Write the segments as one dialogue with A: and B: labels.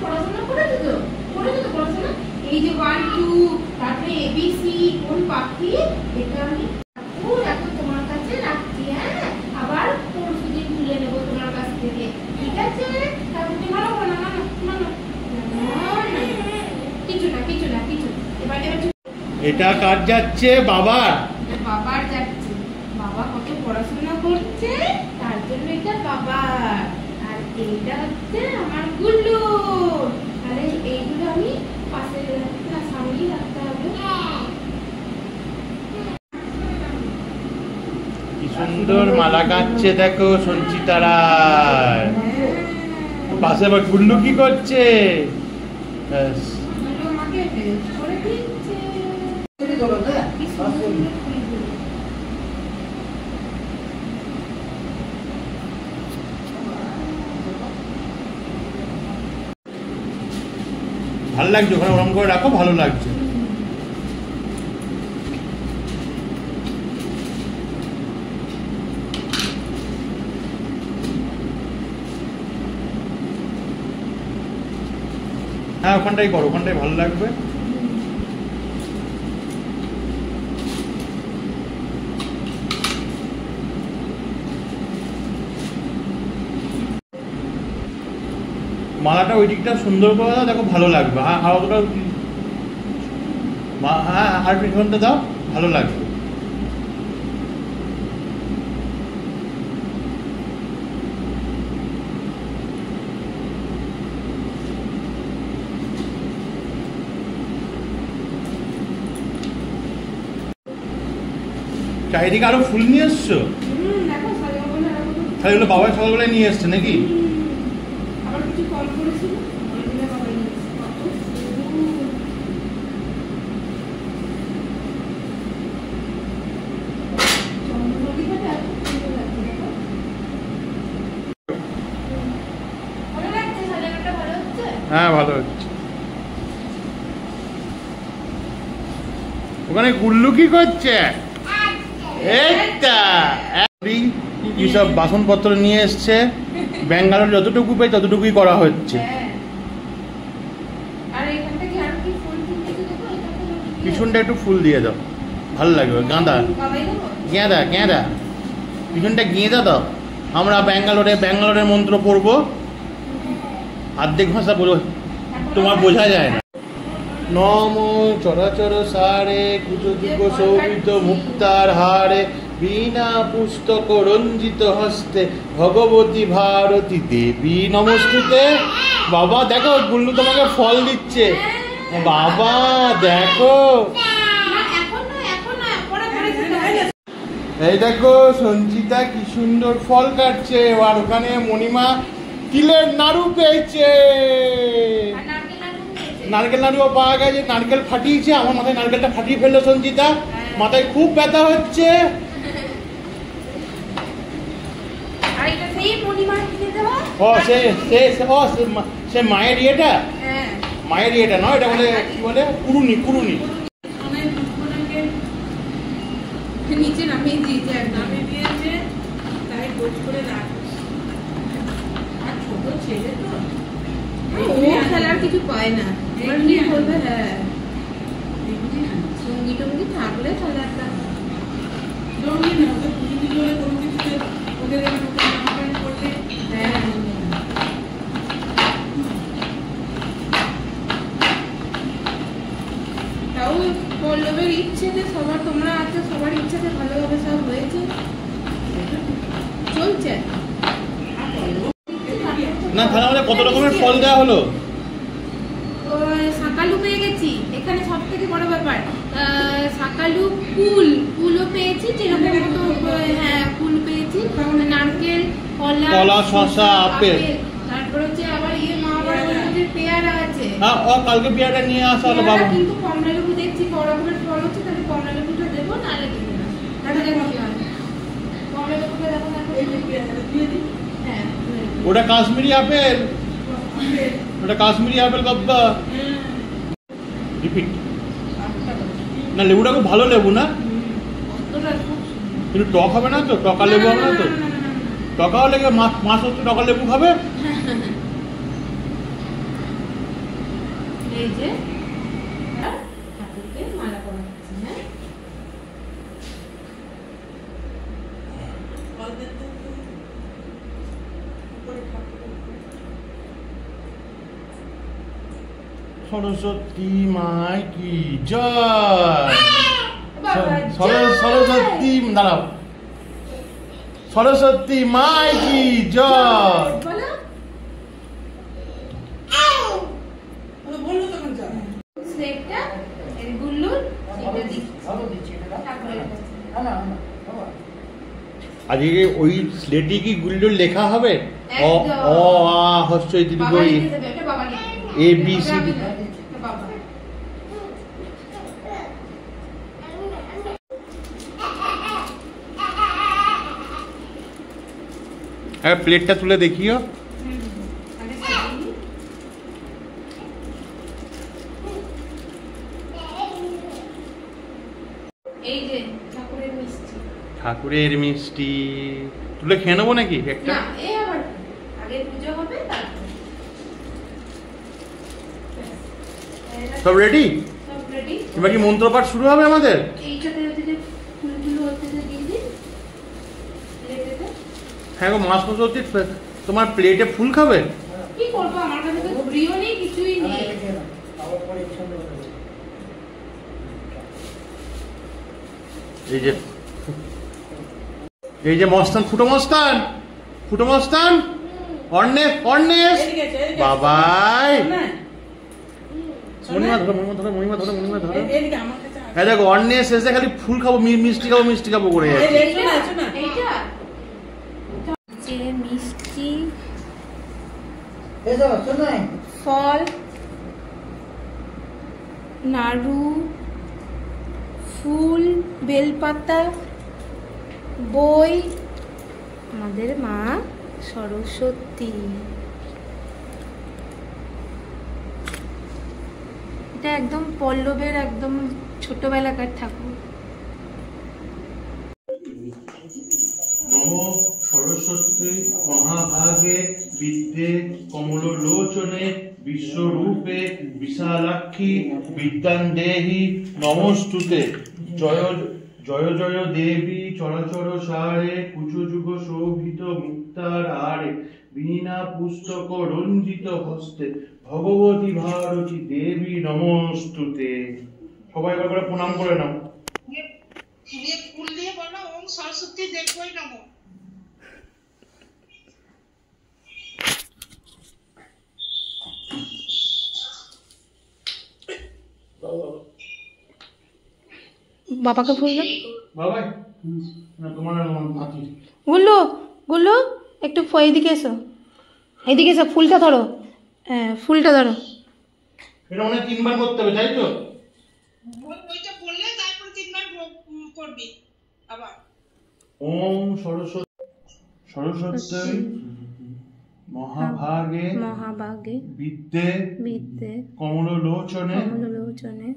A: পড়াশোনা করেছো তো? করেছো তো পড়াশোনা? এই যে 1 2 তারপরে ABC কোন পাখি এটা আমি এখন তোমার কাছে রাখছি। হ্যাঁ, আবার পরশুদিন তুলে নেব তোমার কাছ থেকে, ঠিক আছে? তারপর তোমার না না না না কিছু না কিছু না কিছু। এবার
B: এটা কার যাচ্ছে? বাবার।
A: বাবার যাচ্ছে। বাবা কত পড়াশোনা করছে তার জন্য এটা বাবার। আর এইটা হচ্ছে আমার গুল্লু। আরে এইগুলো আমি পাশে না সামনেই রাখতে হবে।
B: কি সুন্দর মালা গাচ্ছে দেখো সঞ্চিতারা। পাশে আবার গুল্লু কি করছে? ব্যাস
A: আমাকে হেল্প করে দিচ্ছে।
B: ভালো লাগছে, ওখানে ওরম করে রাখো, ভালো লাগছে। হ্যাঁ ওখানটাই করো, ওখানটাই ভালো লাগবে। মালাটা ওই দিকটা সুন্দর করে দাও, দেখো ভালো লাগবে। আর অতটা হ্যাঁ আর পিছনটা দাও, ভালো লাগবে। চারিদিকে আরো ফুল নিয়ে এসছো? এগুলো বাবা সকালবেলায় নিয়ে এসছে নাকি? হ্যাঁ ভালো হচ্ছে। ওখানে গুল্লু কি করছে? কি সব বাসনপত্র নিয়ে এসছে। ব্যাঙ্গালোর যতটুকু পাই ততটুকুই করা হচ্ছে। পিছনটা একটু ফুল দিয়ে দাও, ভালো লাগবে। গাঁদা গেঁদা গেঁদা পিছনটা গেঁদা দাও। আমরা ব্যাঙ্গালোরের মন্ত্র পড়বো, অর্ধেক ভাষা তোমার বোঝা যায় না। নম চরাচর সারে কুচযুগ শোভিত মুক্তার হারে বীণা পুস্তক রঞ্জিত হস্তে ভগবতী ভারতী দেবী নমস্তুতে। বাবা দেখো গুল্লু তোমাকে ফল দিচ্ছে। বাবা দেখো, এই দেখো সঞ্চিতা কি সুন্দর ফল কাটছে। আর ওখানে মণিমা তিলের নাড়ু পেয়েছে। নারকেল নাড়ুও পাওয়া গেছে। নারকেল ফাটিয়েছে, আমার মাথায় নারকেলটা ফাটিয়ে ফেললো সঞ্চিতা। মাথায় খুব ব্যথা হচ্ছে। সে মায়ের ইয়েটা, মায়ের ইয়েটা নয়, এটা বলে কি বলে কুরুনি। কুরুনি
A: নিচে নামিয়ে দিয়েছে, তাই গোছ করে রাখ। আর ছোট ছেলে তো ও খেলার কিছু পায় না, কি করবে? হ্যাঁ সঙ্গী টঙ্গি থাকলে তাহলে একটা সঙ্গী না, ওদের পুজো করে কোনো কিছুতে ওদের করলে। হ্যাঁ তাও পল্লবের ইচ্ছেতে সবার, তোমরা আছো সবার ইচ্ছেতে ভালোভাবে সব হয়েছে, চলছে।
B: না তাহলে আমাদের কত রকমের ফল দেওয়া হলো?
A: শাকালু পেয়ে গেছি, এখানে সব থেকে বড় ব্যাপার। শাকালু ফুলও পেয়েছি, হ্যাঁ ফুল পেয়েছি, নারকেল, কলা,
B: শসা, আপেল।
A: তারপর হচ্ছে আবার মা বাবার পেয়ারা আছে।
B: হ্যাঁ কালকে পেয়ারা নিয়ে আসা হলো বাবা। কিন্তু
A: কমলা লেবু দেখছি বড় রকমের ফল হচ্ছে, তাহলে কমলা লেবুটা দেবো, নাহলে দেবো না। দেখা যাক কি হয়। কমলা লেবুটা দেখো দিয়ে দিই। হ্যাঁ
B: ওটা কাশ্মীরি আপেল, ওটা কাশ্মীরি আপেল বাবা। রিপিট না, লেবুটা খুব ভালো লেবু না, কিন্তু টক হবে না তো? টকা লেবু হবে না তো? টকা হলে মাছ হচ্ছে টকা লেবু খাবে।
A: এই যে ঠাকুরকে মালা পরাচ্ছি। হ্যাঁ
B: সরস্বতী মাই কি জয়। সরস্বতী দাঁড়াও, সরস্বতী মাই কি জয়। আজকে ওই স্লেটে কি গুল্লুর লেখা হবে? অ অ আ হস্যই দীর্ঘই এ বি সি ডি। প্লেটটা তুলে দেখিও।
A: এই যে ঠাকুরের মিষ্টি,
B: ঠাকুরের মিষ্টি তুলে খেয়ে নেবো নাকি একটা?
A: না এই আবার আগে পুজো হবে তারপর।
B: সব রেডি?
A: সব রেডি।
B: এবার কি মন্ত্রপাঠ শুরু হবে আমাদের?
A: এইটাতে হচ্ছে যে ফুলগুলো হচ্ছে যে দিয়ে দিন প্লেটেতে।
B: হ্যাঁ গো, মাছ মাছ হচ্ছে তোমার প্লেটে ফুল খাবে?
A: কি করবো, আমার কাছে তো ঝুড়িও নেই, কিছুই নেই।
B: এই যে মস্তান, ফুটো মস্তান, ফুটো মস্তান, অর্ণেশ, অর্ণেশ বাবাই, মণিমা ধরো, মণিমা ধরো, মণিমা ধরো, মণিমা ধরো। হ্যাঁ দেখো, অর্ণেশ এসে খালি ফুল খাবো, মিষ্টি খাবো, মিষ্টি খাবো করে যাচ্ছে।
A: মিষ্টি, ফল, নাড়ু, ফুল, বেলপাতা, বই, আমাদের মা সরস্বতী। এটা একদম পল্লবের একদম ছোটবেলাকার ঠাকুর।
B: নমো সরস্বতী মহাভাগে বিদ্যে কমলোলোচনে বিশ্বরূপে বিশালাক্ষী বিদ্যাং দেহি নমস্তুতে। জয় জয় জয় দেবী চরাচর সারে কুচযুগ শোভিত মুক্তার আরে বীণা পুস্তক রঞ্জিত হস্তে ভগবতী ভারতী দেবী নমস্তুতে। সবাই একবার করে প্রণাম করে নাও। ফুল দিয়ে বলো ওম সরস্বতী দেবী নমঃ।
A: বাবাকে ফুল দাও।
B: বাবাই না তোমার নাতি।
A: গুল্লু, গুল্লু একটু এইদিকে এসো, এইদিকে এসো, ফুলটা ধরো। হ্যাঁ ফুলটা ধরো।
B: এটা অনেক 3 বার করতে হবে তাই তো?
C: ওইটা বললে তারপর 3 বার করবি আবার।
B: ওম সরস্বতী মহাভাগে
A: মহাভাগে
B: বিদ্যে
A: বিদ্যে
B: কমলোলোচনে
A: কমলোলোচনে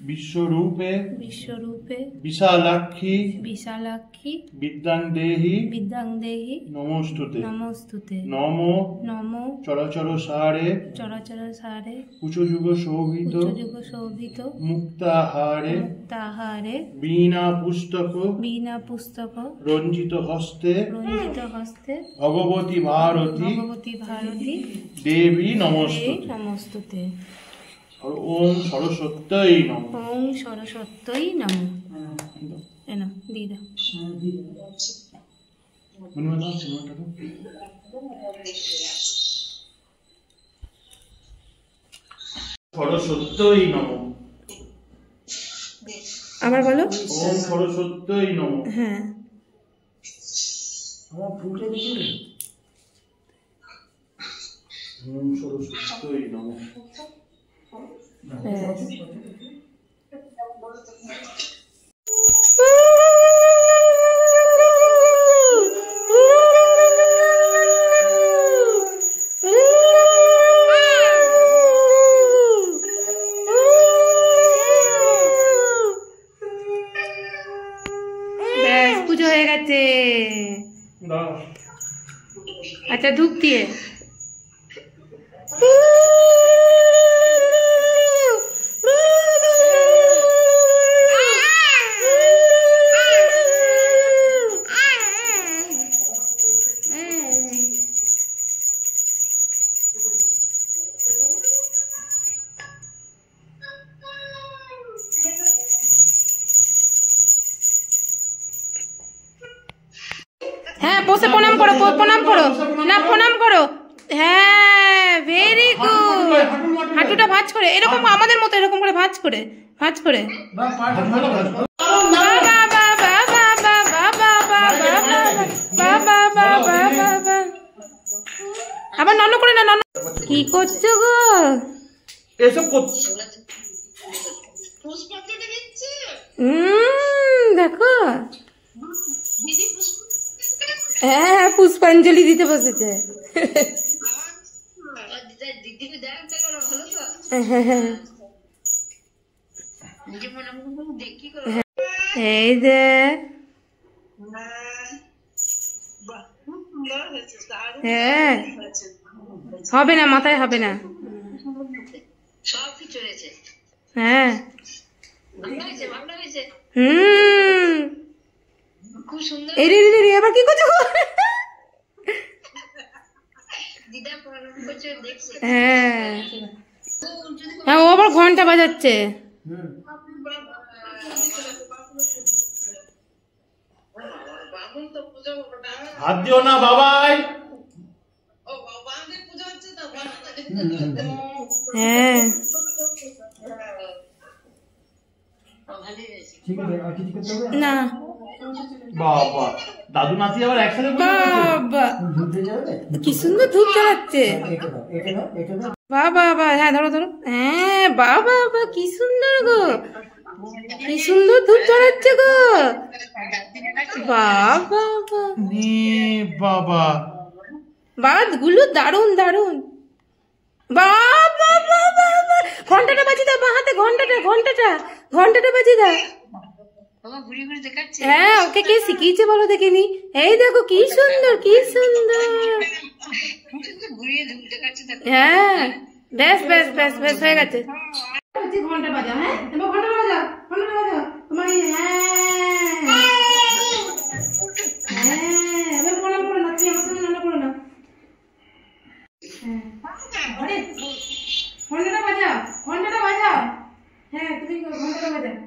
B: বিশ্বরূপে
A: বিশ্বরূপে
B: বিশালাক্ষী
A: বিশালাক্ষী
B: বিদ্যাং দেহি
A: বিদ্যাং দেহি
B: নমস্তুতে।
A: নমস্তুতে।
B: নমো
A: নমো
B: চরাচর সারে
A: চরাচর সারে
B: কুচযুগ শোভিত
A: উচ্চযুগ শোভিত
B: মুক্তাহারে
A: মুক্তাহারে
B: বীণা পুস্তক
A: বীণা পুস্তক
B: রঞ্জিত হস্তে
A: রঞ্জিত হস্তে
B: ভগবতী ভারতী
A: ভগবতী ভারতী
B: দেবী
A: দেবী
B: নমস্তুতে।
A: নমস্তুতে।
B: ওম সরস্বত্যই নমঃ।
A: ওম সরস্বত্যই নমঃ। এনো দিয়ে দাও।
B: সরস্বত্যই নমঃ।
A: আবার বলো।
B: ওম সরস্বত্যই নমঃ।
A: হ্যাঁ
B: ওম সরস্বত্যই নমঃ।
A: ব্যাস পুজো হয়ে গেছে। আচ্ছা ধূপ দিয়ে করো, প্রণাম করো, না প্রণাম করো। হ্যাঁ ভেরি গুড। হাঁটুটা ভাঁজ করে, এরকম আমাদের মতো এরকম করে ভাঁজ করে, ভাঁজ করে। আবার নন করে না, নন। কি করছো গো?
B: এসব
A: দেখো, হ্যাঁ পুষ্পাঞ্জলি দিতে বসেছে। এই যে হ্যাঁ, হবে না, মাথায় হবে না। হ্যাঁ এই রে রে রে, আবার কি করছো? হ্যাঁ হ্যাঁ, ও আবার ঘন্টা বাজাচ্ছে।
B: হাত দিও না বাবাই।
A: হ্যাঁ না
B: বাবা, দাদু নাতি আবার একসাথে
A: বাবা কি সুন্দর ধূপ জ্বালাচ্ছে। বাবা বাবা, হ্যাঁ ধরো ধরো, হ্যাঁ বাবা বাবা কি সুন্দর গো, কি সুন্দর ধূপ জ্বালাচ্ছে গো। বাবা
B: বাবা,
A: বাতগুলো দারুন দারুন। বাবা বাবা, ঘন্টাটা বাজিয়ে দাও, বাঁ হাতে ঘন্টাটা, ঘন্টাটা ঘন্টাটা বাজিয়ে দাও। হ্যাঁ ওকে কে শিখিয়েছে বলো দেখিনি? এই দেখো কি সুন্দর, কি সুন্দর। হ্যাঁ বেশ বেশ বেশ বেশ হয়ে গেছে। ঘন্টা বাজাও, হ্যাঁ ঘন্টা বাজাও, ঘন্টা বাজাও তোমার। হ্যাঁ হ্যাঁ, এবার প্রণাম করো না, তুমি আমার সঙ্গে নানা করো না। ঘন্টাটা বাজাও, ঘন্টাটা বাজাও। হ্যাঁ তুমি ঘন্টাটা বাজাও।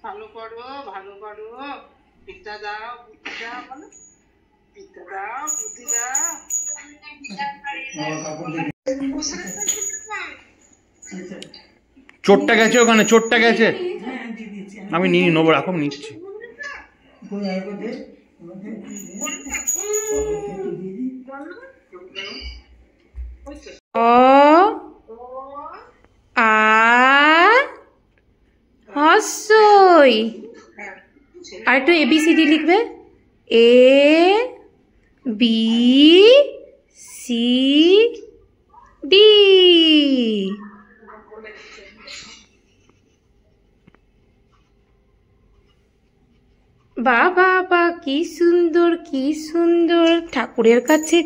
C: ভালো করো, ভালো করো, পিঠা দাও, বুদ্ধি দাও, বলো পিঠা দাও, বুদ্ধি দাও।
B: চোটটা গেছে ওখানে, চোটটা গেছে। আমি নিয়ে নেবো, রাখো নিচ্ছি।
A: অ আ হস্যই। আর একটু ABCD লিখবে। A B C D। বাবা বা কি সুন্দর, কি সুন্দর। ঠাকুরের কাছে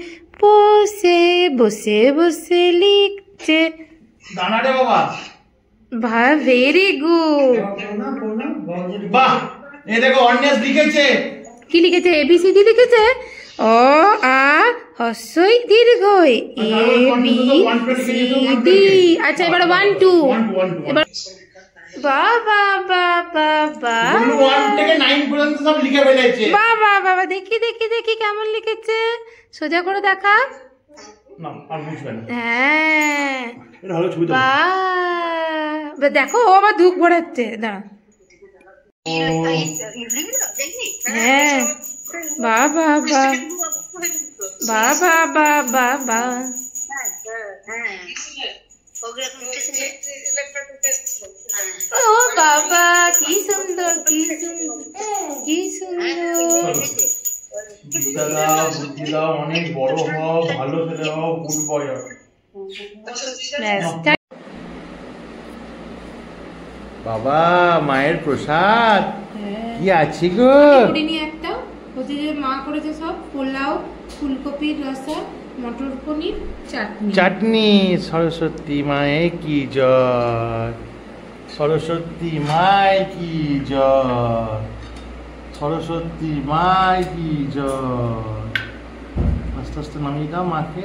A: বসে বসে বসে লিখছে।
B: দানারে বাবা,
A: ভেরি গুড।
B: বাহ, এই দেখো অন্যাস লিখেছে।
A: কি লিখেছে? ABCD লিখেছে। অ আ হস্যই দীর্ঘই ABCD। আচ্ছা এবার 1 2। এবার বাবা বাবা বাবা,
B: 1 থেকে 9 পর্যন্ত সব লিখে ফেলেছে।
A: বাবা বাবা, দেখি দেখি দেখি কেমন লিখেছে। সোজা করে দেখা।
B: না আর বুঝবে না।
A: হ্যাঁ
B: এটা হলো ছবি।
A: বাহ দেখো, ও আবার ধূপ ভরাচ্ছে। দাঁড়া। হ্যাঁ বাবা বাবা বাবা বাবা বাবা। ও বাবা কি সুন্দর, কি সুন্দর, কি সুন্দর।
B: দাদা বুদ্ধি দাও, অনেক বড় হও, ভালো ছেলে হও, গুড বয় হও। বাবা মায়ের প্রসাদ কি আছে গো?
A: একটা ওই যে মা করেছে সব পোলাও, ফুলকপির রসা, মটর পনির চাটনি।
B: চাটনি। সরস্বতী মায়ে কি জয়, সরস্বতী মায়ে কি জয়, সরস্বতী মায়ে কি জয়। আস্তে আস্তে নামিয়ে দাও মাকে।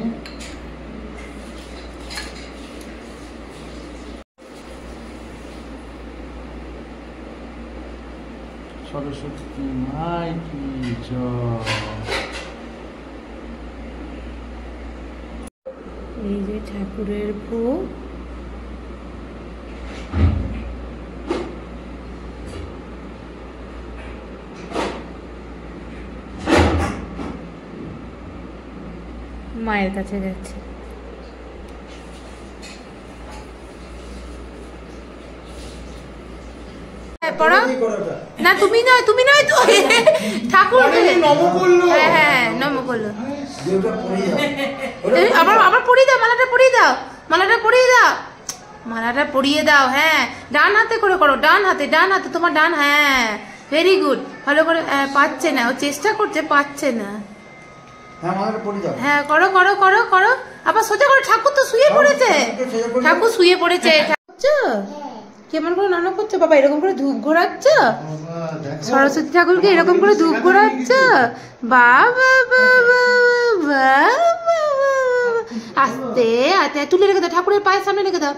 B: সরস্বতী মায়ে কি জয়।
A: এই যে ঠাকুরের ভোগ, মায়ের কাছে যাচ্ছে। না তুমি নয়, তুমি নয় তো, ঠাকুর। হ্যাঁ হ্যাঁ নম করলো। আবার আবার পরিয়ে দাও, মালাটা পরিয়ে দাও, মালাটা পরিয়ে দাও, মালাটা পরিয়ে দাও। হ্যাঁ ডান হাতে করে করো, ডান হাতে, ডান হাতে তোমার ডান। হ্যাঁ ভেরি গুড, ভালো করে। পাচ্ছে না, ও চেষ্টা করছে, পাচ্ছে না। হ্যাঁ করো করো করো করো, আবার সোজা করো। ঠাকুর তো শুয়ে পড়েছে, ঠাকুর শুয়ে পড়েছে। কেমন করে নানা করছো বাবা? এরকম করে ধূপ ঘোরাচ্ছ সরস্বতী ঠাকুরকে, এরকম করে ধূপ ঘোরাচ্ছ। বাবা বাবা আস্তে আস্তে তুলে রেখে দাও, ঠাকুরের পায়ের সামনে রেখে দাও।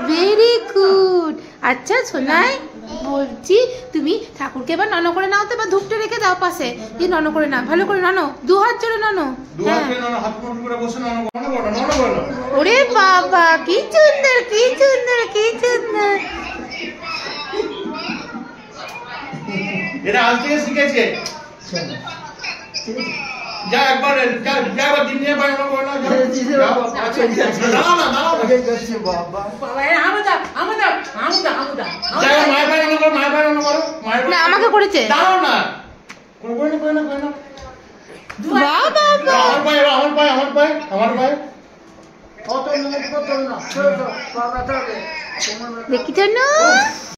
A: Very good. আচ্ছা শোনাই, বলছি তুমি ঠাকুরকে এবার নন করে নাও তো, এবার ধূপটা রেখে দাও পাশে। এই নন করে নাও, ভালো করে নানো, দু হাত জোরে নানো। ওরে বাবা কি সুন্দর, কি সুন্দর, কি সুন্দর।
B: এটা আজ থেকে শিখেছে। যা একবার যা একবার দিন নিয়ে বাইরে করো না। দাও না, দাও বাবা। আমদা আমদা আমদা আমদা। যা মায়ের বাইরে করো, মায়ের বাইরে করো, মায়ের
A: না আমাকে করেছে।
B: দাও না। কোন কোন কোন কোন।
A: বাবা
B: আমার পায়ে, আমার পায়ে, আমার পায়ে, আমার পায়ে।
A: দেখিছ না?